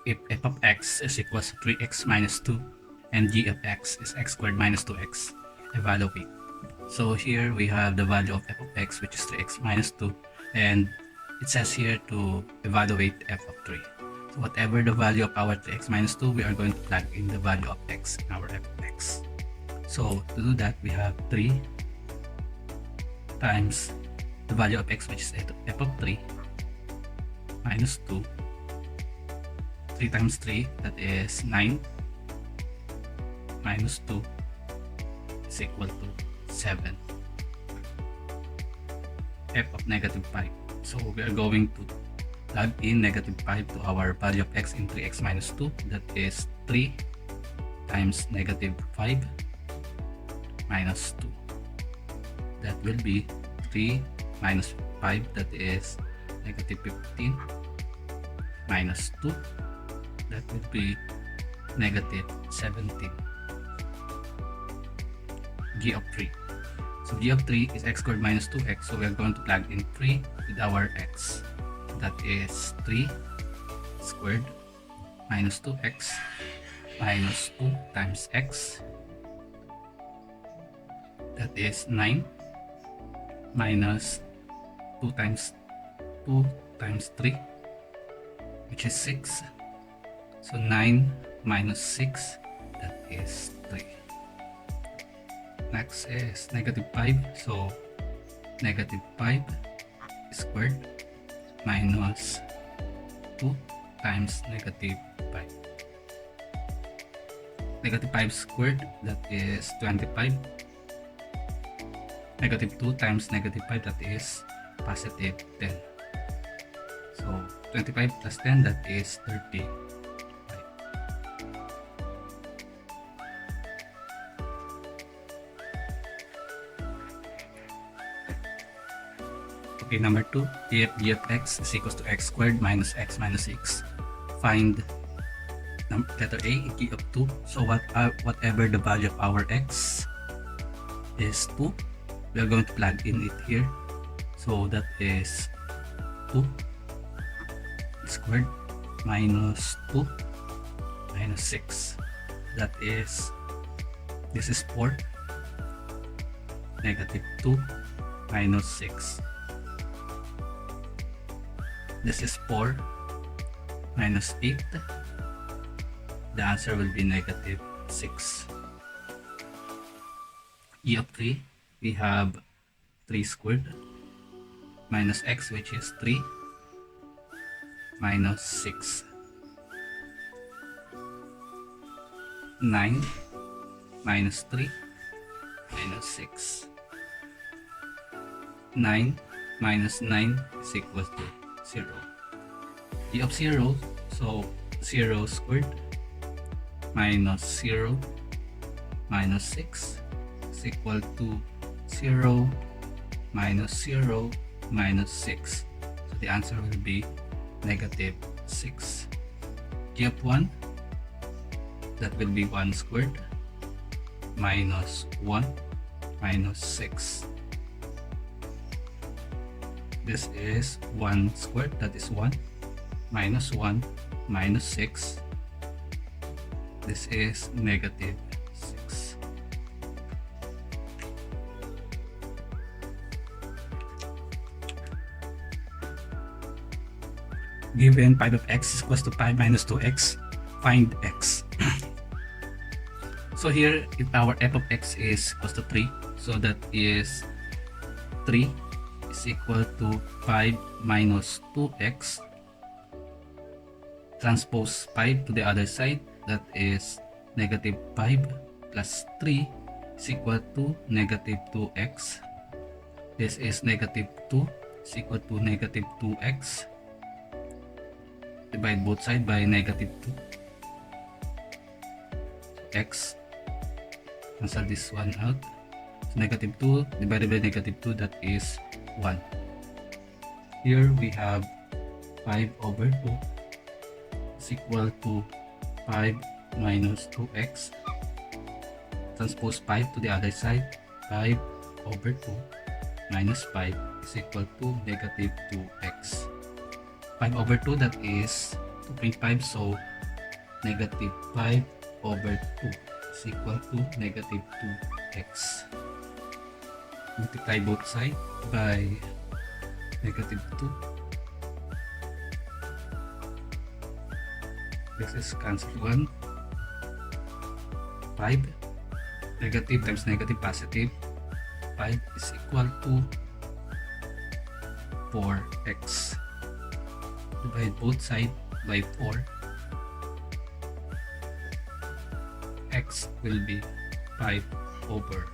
if f of x is equals to 3x minus 2 and g of x is x squared minus 2x, evaluate. So here we have the value of f of x, which is 3x minus 2, and it says here to evaluate f of 3. So whatever the value of our 3x minus 2, we are going to plug in the value of x in our f of x. So to do that, we have 3 times the value of x, which is f of 3, minus 2. 3 times 3, that is 9, minus 2 is equal to 7. F of negative 5. So we are going to plug in negative 5 to our value of x in 3x minus 2. That is 3 times negative 5 minus 2. That will be 3 minus 5, that is negative 15, minus 2, that will be negative 17. G of 3. So g of 3 is x squared minus 2x, so we are going to plug in 3 with our x. That is 3 squared minus 2x minus 2 times x. That is 9 minus 2 times 3, which is 6. So 9 minus 6, that is 3. Next is negative 5. So negative 5 squared minus 2 times negative 5. Negative 5 squared, that is 25. Negative 2 times negative 5, that is positive 10. So 25 plus 10, that is 35. Okay, number 2, if g of x is equals to x squared minus x minus 6. Find letter A, g of 2. So whatever the value of our x is 2, we are going to plug in it here. So that is 2 squared minus 2 minus 6. That is, this is 4. Negative 2 minus 6. This is 4 minus 8. The answer will be negative 6. G of 3, we have 3 squared minus x, which is 3 minus 6. 9 minus 3 minus 6. 9 minus 9 is equal to 0. G of 0, so 0 squared minus 0 minus 6 is equal to 0 minus 0 minus 6. So the answer will be negative 6. G of 1, that will be 1 squared minus 1 minus 6. This is 1 squared, that is 1, minus 1 minus 6. This is negative 6. Given 5 of x is equals to 5 minus 2x, find x. So here, if our f of x is equals to 3, so that is 3 is equal to 5 minus 2x. Transpose 5 to the other side, that is negative 5 plus 3 is equal to negative 2x. This is negative 2 is equal to negative 2x. Divide both sides by negative 2. X. Cancel this one out. So negative 2 divided by negative 2, that is 1. Here we have 5 over 2 is equal to 5 minus 2x. Transpose 5 to the other side. 5 over 2 minus 5 is equal to negative 2x. 5 over 2, that is 2.5, so negative 5 over 2 is equal to negative 2x. Multiply both sides by negative 2. This is cancelled 1. 5. Negative times negative positive. 5 is equal to 4x. Divide both sides by 4. X will be 5 over